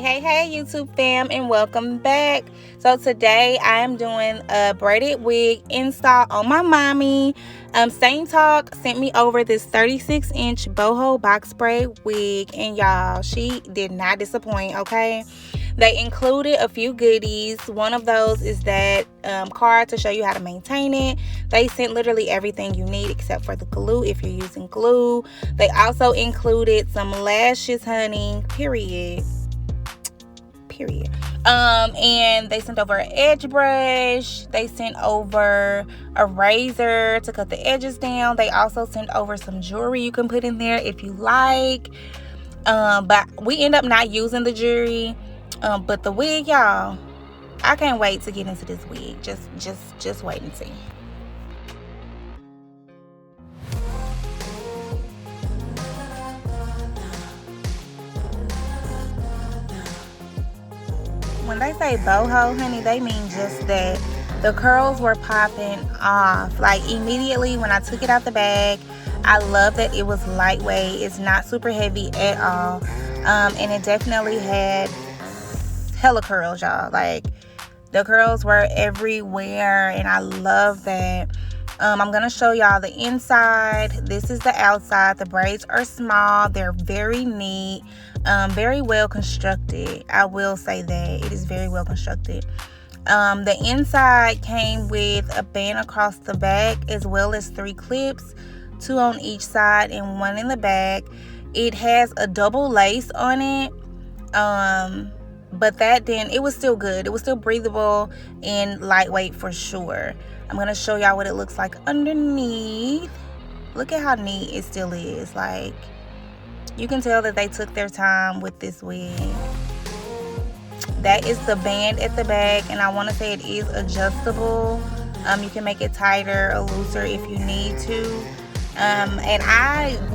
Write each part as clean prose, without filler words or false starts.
Hey, YouTube fam, and welcome back. So today I am doing a braided wig install on my mommy. Sangtok sent me over this 36-inch boho box braid wig, and y'all, she did not disappoint, okay? They included a few goodies. One of those is that card to show you how to maintain it. They sent literally everything you need except for the glue if you're using glue. They also included some lashes, honey, period. And they sent over an edge brush. They sent over a razor to cut the edges down. They also sent over some jewelry you can put in there if you like. But we end up not using the jewelry. But the wig, y'all, I can't wait to get into this wig. Just wait and see. When they say boho, honey, they mean just that. The curls were popping off. Like, immediately when I took it out the bag, I love that it was lightweight. It's not super heavy at all. And it definitely had hella curls, y'all. Like, the curls were everywhere, and I love that. I'm gonna show y'all the inside. This is the outside. The braids are small. They're very neat, very well constructed. I will say that it is very well constructed. The inside came with a band across the back, as well as 3 clips, 2 on each side and 1 in the back. It has a double lace on it, but it was still good. It was still breathable and lightweight for sure. I'm gonna show y'all what it looks like underneath. Look at how neat it still is. Like, you can tell that they took their time with this wig. That is the band at the back, and I want to say it is adjustable. You can make it tighter or looser if you need to.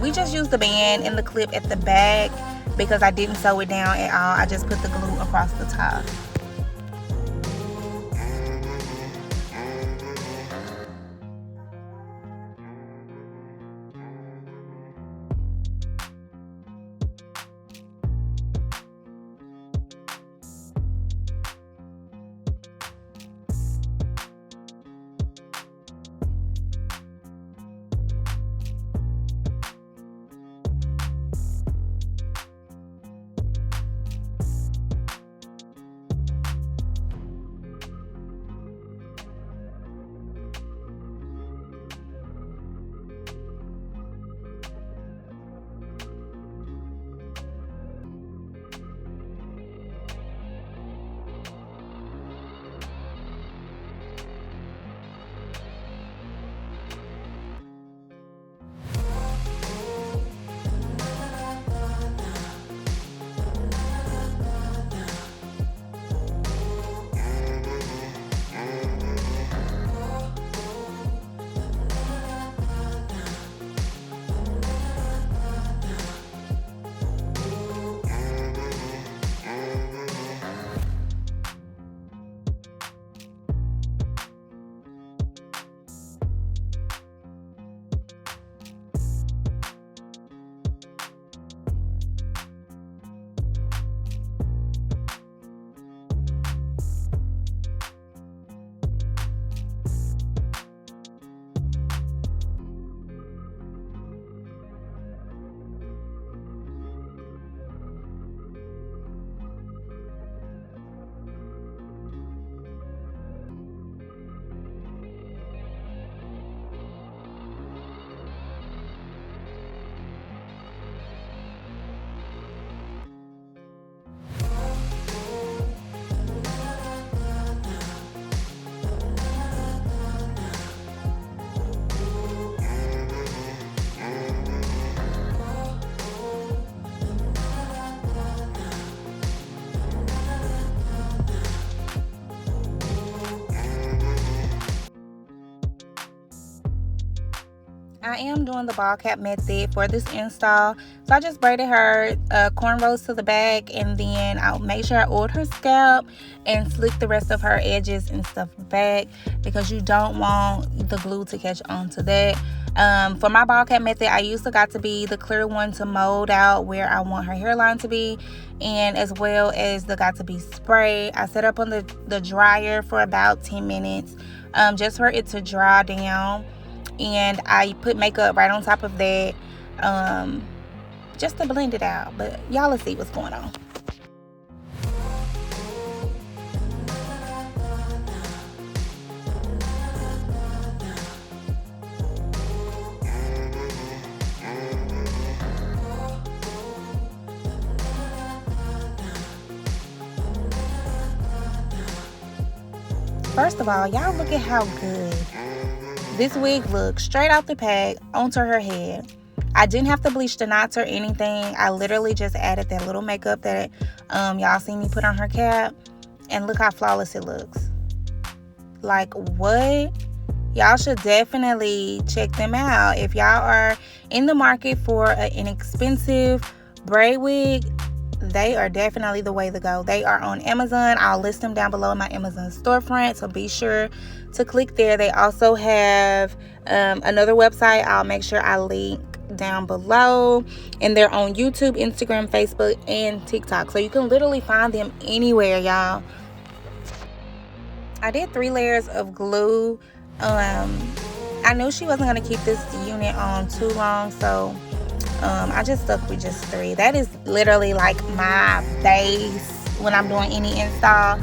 We just used the band and the clip at the back because I didn't sew it down at all. I just put the glue across the top. I am doing the ball cap method for this install. So I just braided her cornrows to the back, and then I'll make sure I oiled her scalp and slick the rest of her edges and stuff back, because you don't want the glue to catch onto that. For my ball cap method, I used the Got To Be, the clear one, to mold out where I want her hairline to be, and as well as the Got To Be spray. I set up on the dryer for about 10 minutes just for it to dry down, and I put makeup right on top of that just to blend it out. But y'all will see what's going on. First of all, y'all look at how good this wig looks straight out the pack onto her head. I didn't have to bleach the knots or anything. I literally just added that little makeup that y'all see me put on her cap, and look how flawless it looks. Like, what? Y'all should definitely check them out. If y'all are in the market for an inexpensive braid wig, they are definitely the way to go. They are on Amazon. I'll list them down below in my Amazon storefront, so be sure to click there. They also have another website I'll make sure I link down below, and they're on YouTube, Instagram, Facebook, and TikTok, so you can literally find them anywhere, y'all. I did 3 layers of glue. I knew she wasn't going to keep this unit on too long, so I just stuck with just 3. That is literally like my base when I'm doing any install.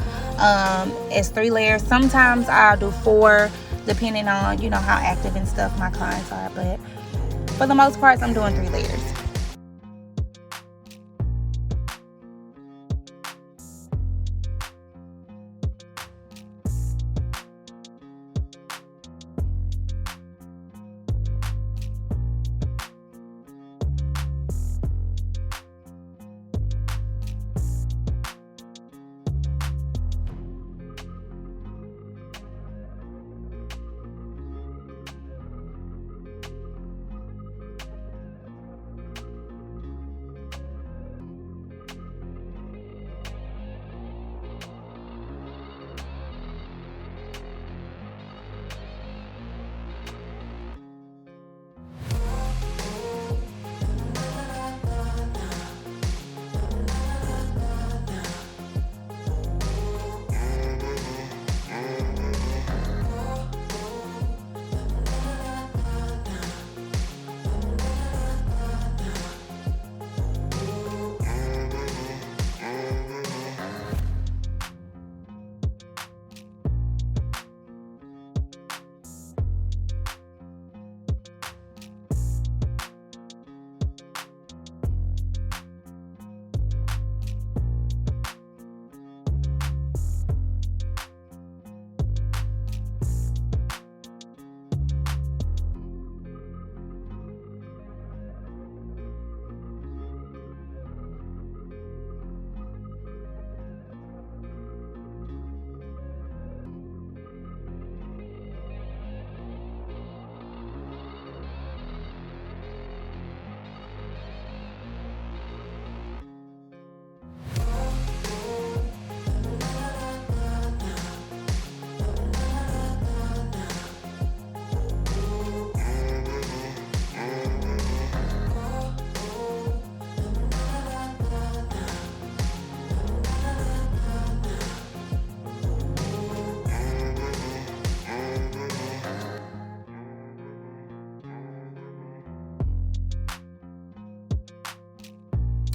It's 3 layers. Sometimes I'll do 4 depending on, you know, how active and stuff my clients are, but for the most part I'm doing 3 layers.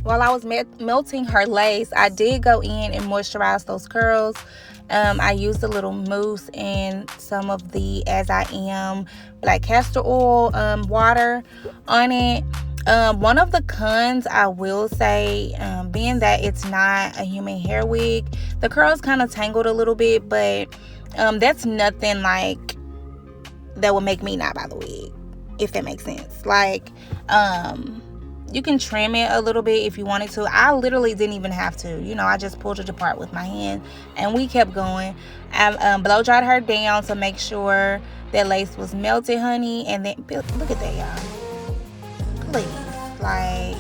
While I was melting her lace, I did go in and moisturize those curls. I used a little mousse and some of the As I Am black castor oil water on it. One of the cons I will say, being that it's not a human hair wig, the curls kind of tangled a little bit, but that's nothing like that would make me not buy the wig, if that makes sense. Like You can trim it a little bit if you wanted to. I literally didn't even have to. You know, I just pulled it apart with my hand and we kept going. I blow dried her down to make sure that lace was melted, honey. And then, look at that, y'all. Please. Like,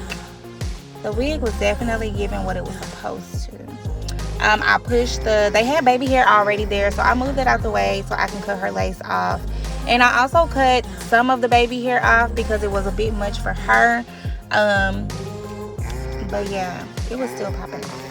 the wig was definitely giving what it was supposed to. I pushed they had baby hair already there, so I moved it out the way so I can cut her lace off. And I also cut some of the baby hair off because it was a bit much for her. But yeah, it was still popping off.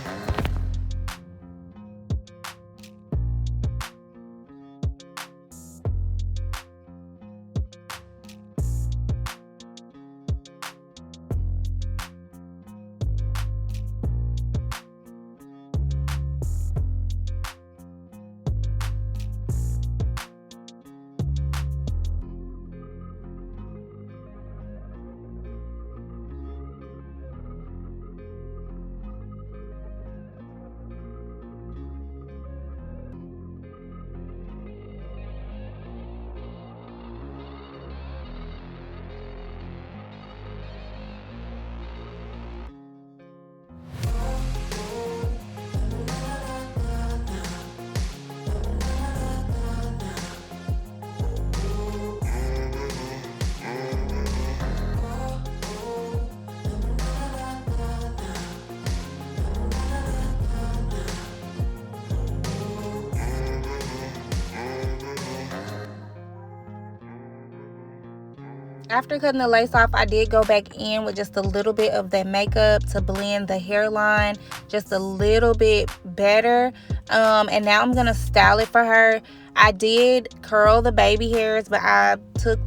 After cutting the lace off, I did go back in with just a little bit of that makeup to blend the hairline just a little bit better. And now I'm gonna style it for her. I did curl the baby hairs, but I took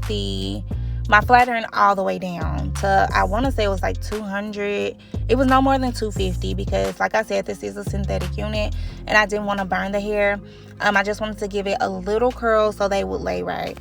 my flat iron all the way down to, I want to say it was like 200. It was no more than 250 because, like I said, this is a synthetic unit and I didn't want to burn the hair. I just wanted to give it a little curl so they would lay right.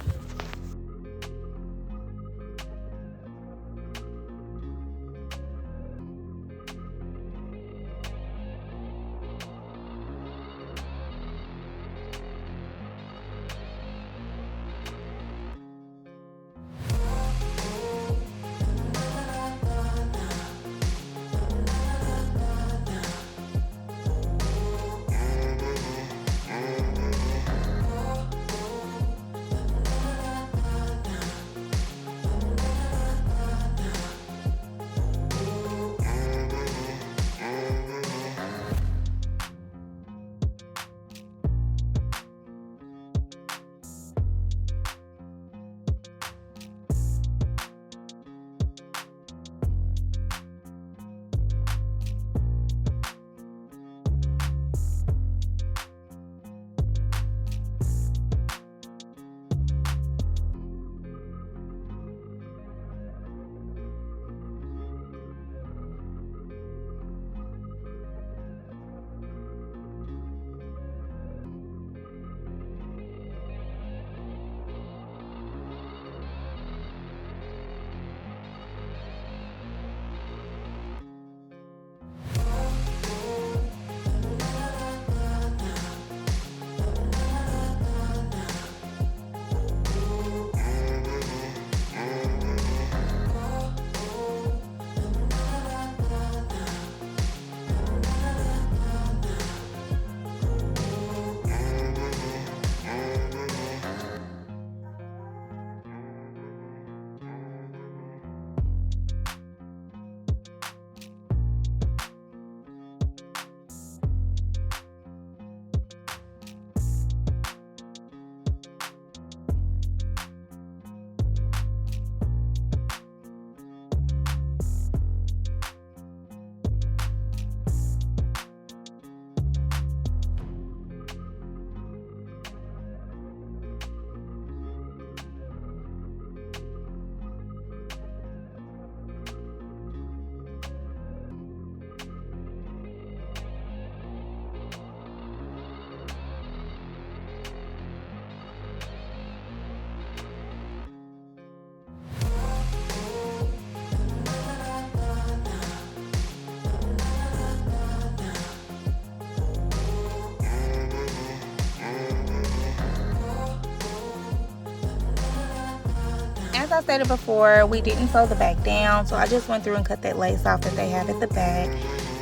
as I stated before, we didn't sew the back down, so I just went through and cut that lace off that they have at the back.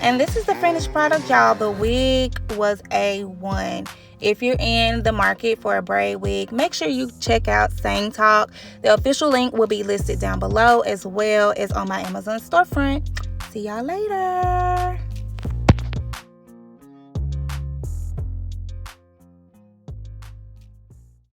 And this is the finished product, y'all. The wig was A1. If you're in the market for a braid wig, make sure you check out Sangtok. The official link will be listed down below, as well as on my Amazon storefront. See y'all later.